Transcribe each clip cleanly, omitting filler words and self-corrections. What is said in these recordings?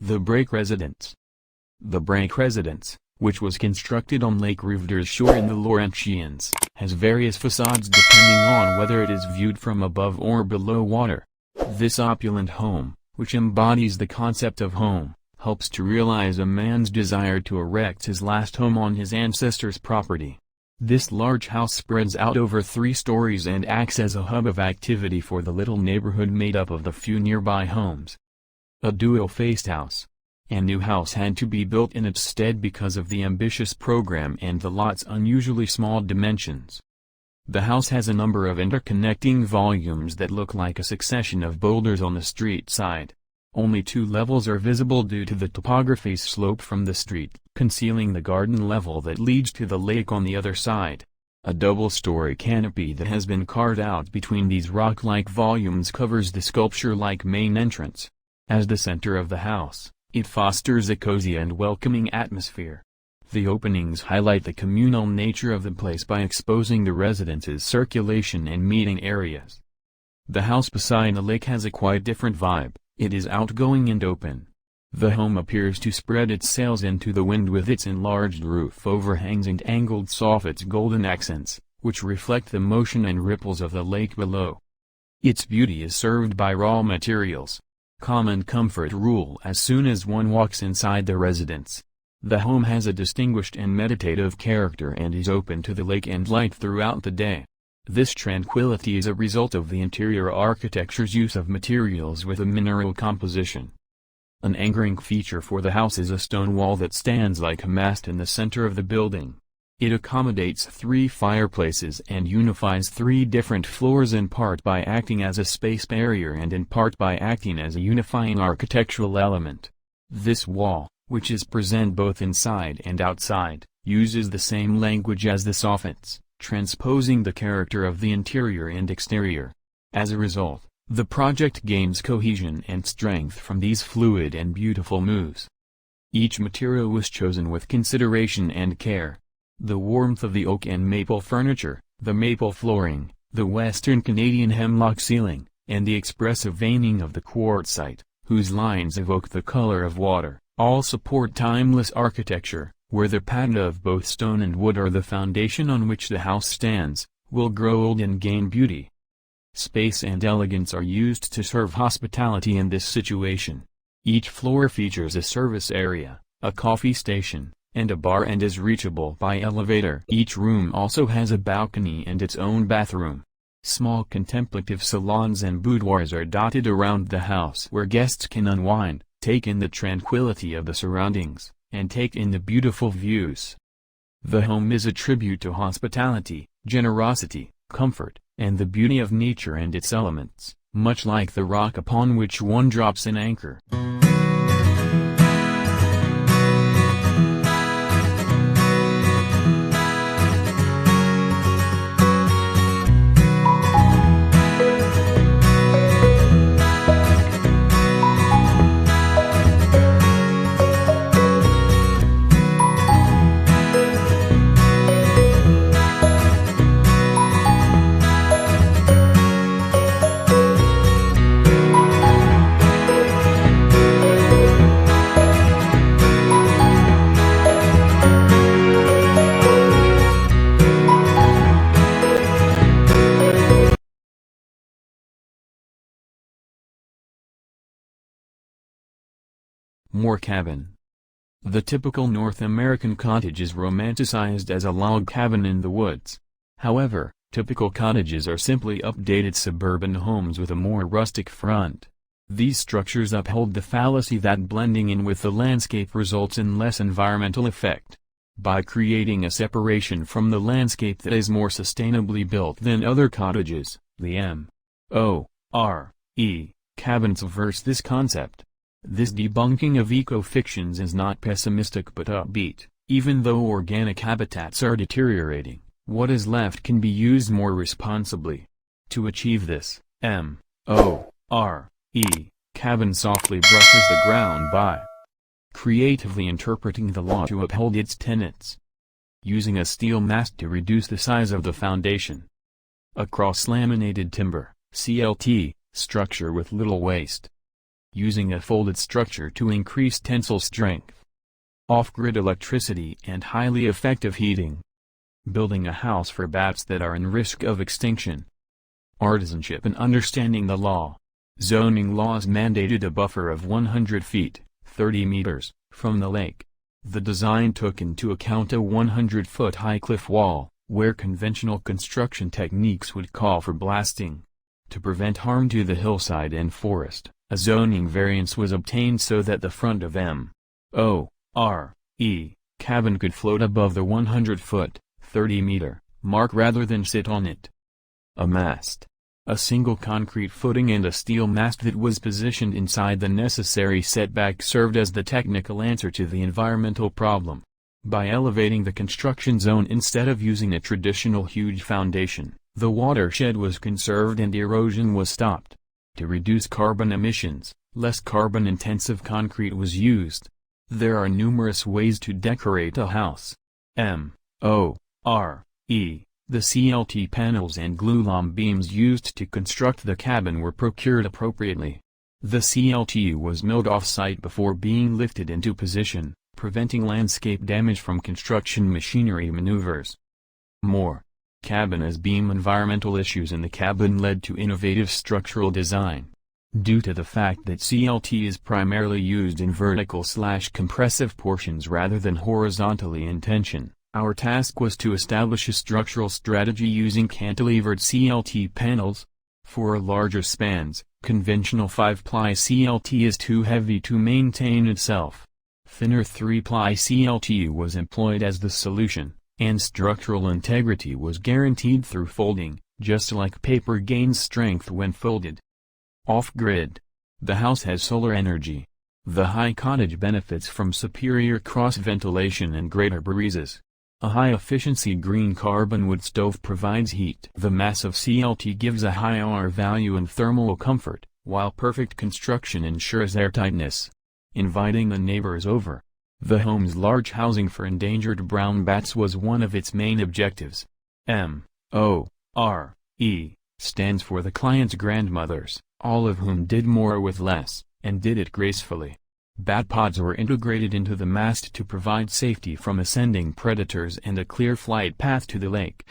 The Break Residence. The Break Residence, which was constructed on Lake Revdor's shore in the Laurentians, has various facades depending on whether it is viewed from above or below water. This opulent home, which embodies the concept of home, helps to realize a man's desire to erect his last home on his ancestors' property. This large house spreads out over 3 stories and acts as a hub of activity for the little neighborhood made up of the few nearby homes. A dual-faced house. A new house had to be built in its stead because of the ambitious program and the lot's unusually small dimensions. The house has a number of interconnecting volumes that look like a succession of boulders on the street side. Only 2 levels are visible due to the topography's slope from the street, concealing the garden level that leads to the lake on the other side. A double-story canopy that has been carved out between these rock-like volumes covers the sculpture-like main entrance. As the center of the house, it fosters a cozy and welcoming atmosphere. The openings highlight the communal nature of the place by exposing the residents' circulation and meeting areas. The house beside the lake has a quite different vibe. It is outgoing and open. The home appears to spread its sails into the wind with its enlarged roof overhangs and angled soffits golden accents, which reflect the motion and ripples of the lake below. Its beauty is served by raw materials. Common comfort rule as soon as one walks inside the residence. The home has a distinguished and meditative character and is open to the lake and light throughout the day. This tranquility is a result of the interior architecture's use of materials with a mineral composition. An anchoring feature for the house is a stone wall that stands like a mast in the center of the building. It accommodates 3 fireplaces and unifies 3 different floors in part by acting as a space barrier and in part by acting as a unifying architectural element. This wall, which is present both inside and outside, uses the same language as the soffits, transposing the character of the interior and exterior. As a result, the project gains cohesion and strength from these fluid and beautiful moves. Each material was chosen with consideration and care. The warmth of the oak and maple furniture, the maple flooring, the Western Canadian hemlock ceiling, and the expressive veining of the quartzite, whose lines evoke the color of water, all support timeless architecture, where the patina of both stone and wood are the foundation on which the house stands, will grow old and gain beauty. Space and elegance are used to serve hospitality in this situation. Each floor features a service area, a coffee station, and a bar and is reachable by elevator. Each room also has a balcony and its own bathroom. Small contemplative salons and boudoirs are dotted around the house where guests can unwind, take in the tranquility of the surroundings, and take in the beautiful views. The home is a tribute to hospitality, generosity, comfort, and the beauty of nature and its elements, much like the rock upon which one drops an anchor. More cabin. The typical North American cottage is romanticized as a log cabin in the woods. However, typical cottages are simply updated suburban homes with a more rustic front. These structures uphold the fallacy that blending in with the landscape results in less environmental effect. By creating a separation from the landscape that is more sustainably built than other cottages, the M.O.R.E. cabin subverts this concept. This debunking of eco-fictions is not pessimistic but upbeat. Even though organic habitats are deteriorating, what is left can be used more responsibly. To achieve this, M.O.R.E. cabin softly brushes the ground by creatively interpreting the law to uphold its tenets. Using a steel mast to reduce the size of the foundation. A cross-laminated timber, CLT, structure with little waste. using a folded structure to increase tensile strength. Off-grid electricity and highly effective heating. Building a house for bats that are in risk of extinction. Artisanship and understanding the law. Zoning laws mandated a buffer of 100 feet, 30 meters, from the lake. The design took into account a 100-foot high cliff wall, where conventional construction techniques would call for blasting. To prevent harm to the hillside and forest, a zoning variance was obtained so that the front of M.O.R.E. cabin could float above the 100-foot, 30-meter, mark rather than sit on it. A mast. A single concrete footing and a steel mast that was positioned inside the necessary setback served as the technical answer to the environmental problem. By elevating the construction zone instead of using a traditional huge foundation, the watershed was conserved and erosion was stopped. To reduce carbon emissions, less carbon-intensive concrete was used. There are numerous ways to decorate a house. M.O.R.E. The CLT panels and glulam beams used to construct the cabin were procured appropriately. The CLT was milled off-site before being lifted into position, preventing landscape damage from construction machinery maneuvers. More. Cabin as beam. Environmental issues in the cabin led to innovative structural design. Due to the fact that CLT is primarily used in vertical/compressive portions rather than horizontally in tension, our task was to establish a structural strategy using cantilevered CLT panels. For larger spans, conventional 5-ply CLT is too heavy to maintain itself. Thinner 3-ply CLT was employed as the solution, and structural integrity was guaranteed through folding, just like paper gains strength when folded. Off-grid. The house has solar energy. The high cottage benefits from superior cross-ventilation and greater breezes. A high-efficiency green carbon wood stove provides heat. The massive CLT gives a high R value and thermal comfort, while perfect construction ensures airtightness. Inviting the neighbors over. The home's large housing for endangered brown bats was one of its main objectives. M.O.R.E. stands for the client's grandmothers, all of whom did more with less, and did it gracefully. Bat pods were integrated into the mast to provide safety from ascending predators and a clear flight path to the lake.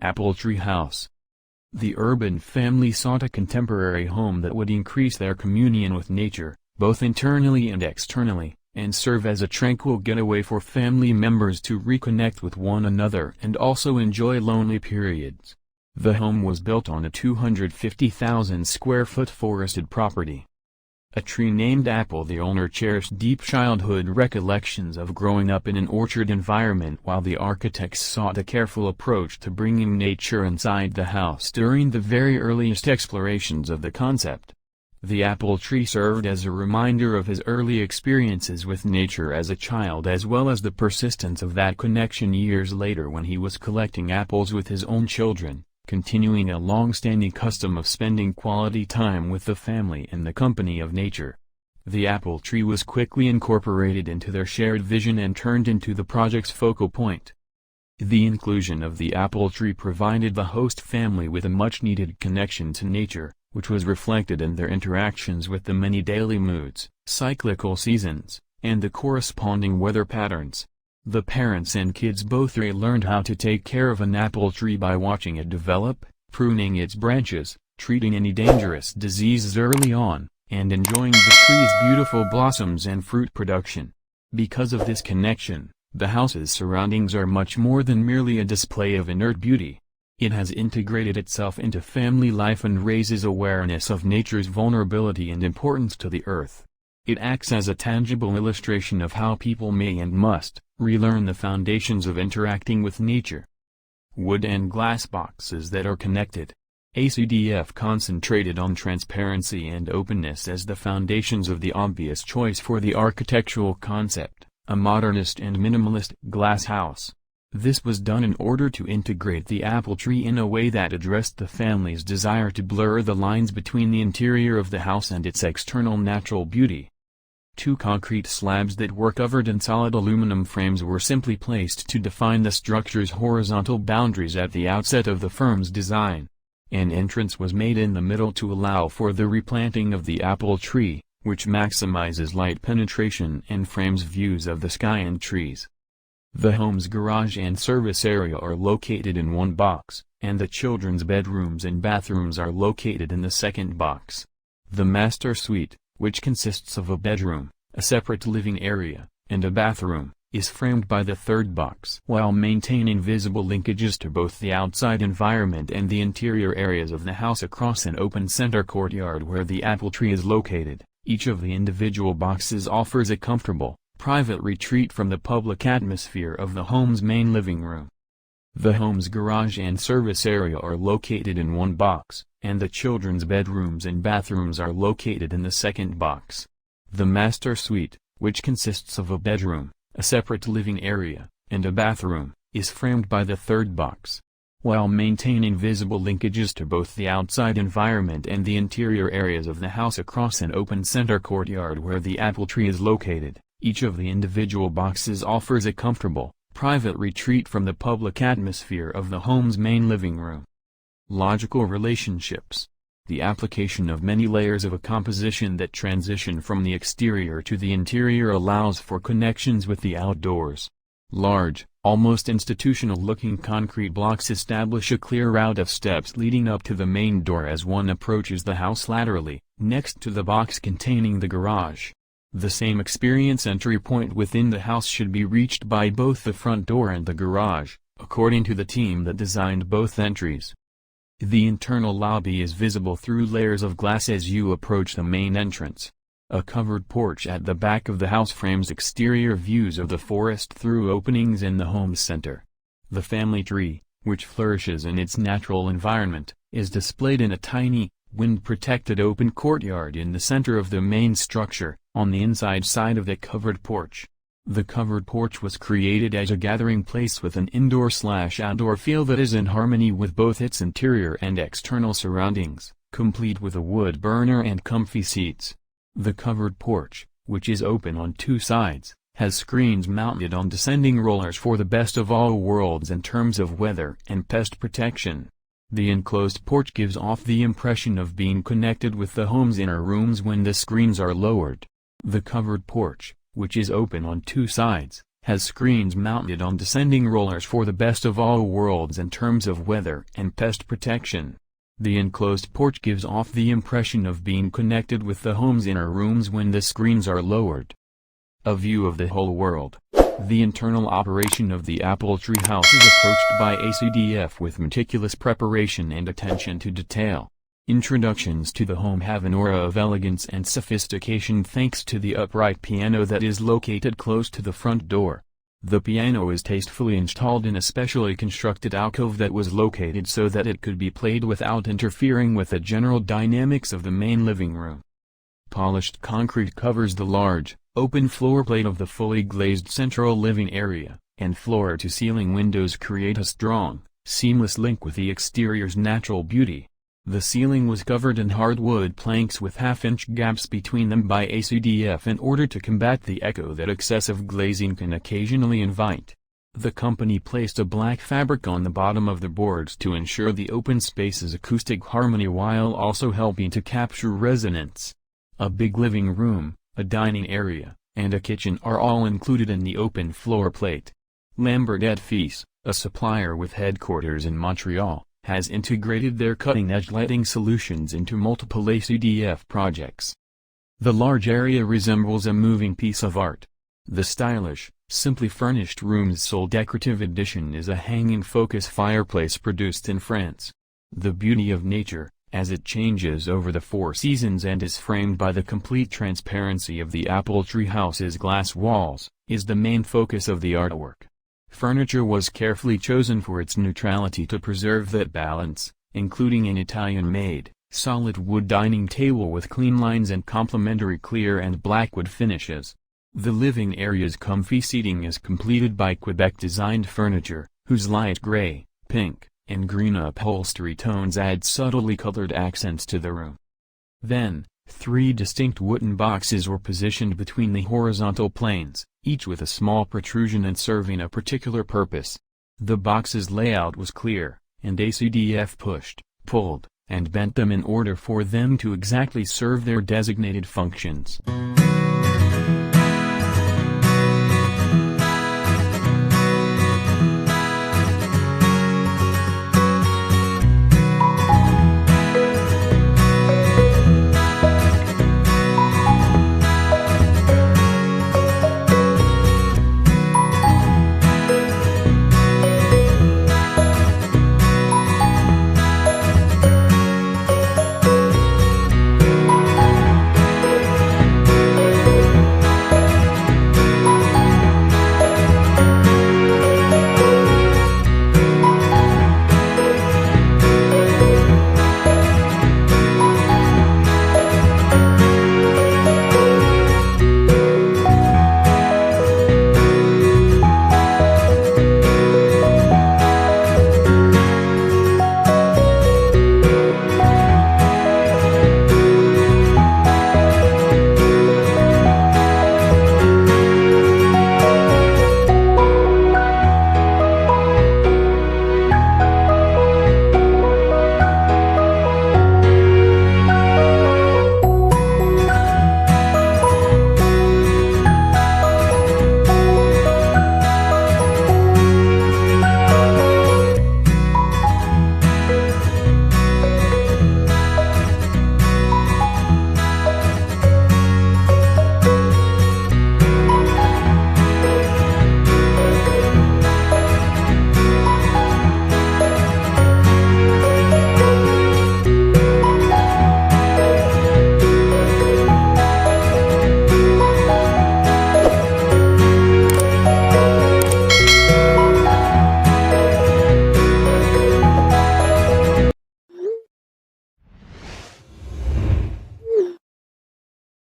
Apple Tree House. The urban family sought a contemporary home that would increase their communion with nature, both internally and externally, and serve as a tranquil getaway for family members to reconnect with one another and also enjoy lonely periods. The home was built on a 250,000 square foot forested property. A tree named Apple. The owner cherished deep childhood recollections of growing up in an orchard environment, while the architects sought a careful approach to bringing nature inside the house during the very earliest explorations of the concept. The apple tree served as a reminder of his early experiences with nature as a child, as well as the persistence of that connection years later when he was collecting apples with his own children, continuing a long-standing custom of spending quality time with the family in the company of nature. The apple tree was quickly incorporated into their shared vision and turned into the project's focal point. The inclusion of the apple tree provided the host family with a much-needed connection to nature, which was reflected in their interactions with the many daily moods, cyclical seasons, and the corresponding weather patterns. The parents and kids both learned how to take care of an apple tree by watching it develop, pruning its branches, treating any dangerous diseases early on, and enjoying the tree's beautiful blossoms and fruit production. Because of this connection, the house's surroundings are much more than merely a display of inert beauty. It has integrated itself into family life and raises awareness of nature's vulnerability and importance to the earth. It acts as a tangible illustration of how people may and must relearn the foundations of interacting with nature. Wood and glass boxes that are connected. ACDF concentrated on transparency and openness as the foundations of the obvious choice for the architectural concept, a modernist and minimalist glass house. This was done in order to integrate the apple tree in a way that addressed the family's desire to blur the lines between the interior of the house and its external natural beauty. Two concrete slabs that were covered in solid aluminum frames were simply placed to define the structure's horizontal boundaries at the outset of the firm's design. An entrance was made in the middle to allow for the replanting of the apple tree, which maximizes light penetration and frames views of the sky and trees. The home's garage and service area are located in one box, and the children's bedrooms and bathrooms are located in the second box. The master suite, which consists of a bedroom, a separate living area, and a bathroom, is framed by the third box. While maintaining visible linkages to both the outside environment and the interior areas of the house across an open center courtyard where the apple tree is located, each of the individual boxes offers a comfortable, private retreat from the public atmosphere of the home's main living room. The home's garage and service area are located in one box, and the children's bedrooms and bathrooms are located in the second box. The master suite, which consists of a bedroom, a separate living area, and a bathroom, is framed by the third box. While maintaining visible linkages to both the outside environment and the interior areas of the house across an open center courtyard where the apple tree is located, each of the individual boxes offers a comfortable, private retreat from the public atmosphere of the home's main living room. Logical relationships. The application of many layers of a composition that transition from the exterior to the interior allows for connections with the outdoors. Large, almost institutional-looking concrete blocks establish a clear route of steps leading up to the main door as one approaches the house laterally, next to the box containing the garage. The same experience entry point within the house should be reached by both the front door and the garage, according to the team that designed both entries. The internal lobby is visible through layers of glass as you approach the main entrance. A covered porch at the back of the house frames exterior views of the forest through openings in the home's center. The family tree, which flourishes in its natural environment, is displayed in a tiny, wind-protected open courtyard in the center of the main structure, on the inside side of the covered porch. The covered porch was created as a gathering place with an indoor/outdoor feel that is in harmony with both its interior and external surroundings, complete with a wood burner and comfy seats. The covered porch, which is open on two sides, has screens mounted on descending rollers for the best of all worlds in terms of weather and pest protection. The enclosed porch gives off the impression of being connected with the home's inner rooms when the screens are lowered. The covered porch, which is open on two sides, has screens mounted on descending rollers for the best of all worlds in terms of weather and pest protection. The enclosed porch gives off the impression of being connected with the home's inner rooms when the screens are lowered. A view of the whole world. The internal operation of the apple tree house is approached by ACDF with meticulous preparation and attention to detail. Introductions to the home have an aura of elegance and sophistication thanks to the upright piano that is located close to the front door. The piano is tastefully installed in a specially constructed alcove that was located so that it could be played without interfering with the general dynamics of the main living room. Polished concrete covers the large, open floor plate of the fully glazed central living area, and floor-to-ceiling windows create a strong, seamless link with the exterior's natural beauty. The ceiling was covered in hardwood planks with half-inch gaps between them by ACDF in order to combat the echo that excessive glazing can occasionally invite. The company placed a black fabric on the bottom of the boards to ensure the open space's acoustic harmony while also helping to capture resonance. A big living room, a dining area, and a kitchen are all included in the open floor plate. Lambert et Fils, a supplier with headquarters in Montreal, has integrated their cutting-edge lighting solutions into multiple ACDF projects. The large area resembles a moving piece of art. The stylish, simply furnished room's sole decorative addition is a hanging focus fireplace produced in France. The beauty of nature, as it changes over the 4 seasons and is framed by the complete transparency of the apple tree house's glass walls, is the main focus of the artwork. Furniture was carefully chosen for its neutrality to preserve that balance, including an Italian-made, solid wood dining table with clean lines and complementary clear and black wood finishes. The living area's comfy seating is completed by Quebec-designed furniture, whose light gray, pink, and green upholstery tones add subtly colored accents to the room. Then, 3 distinct wooden boxes were positioned between the horizontal planes, each with a small protrusion and serving a particular purpose. The box's layout was clear, and ACDF pushed, pulled, and bent them in order for them to exactly serve their designated functions.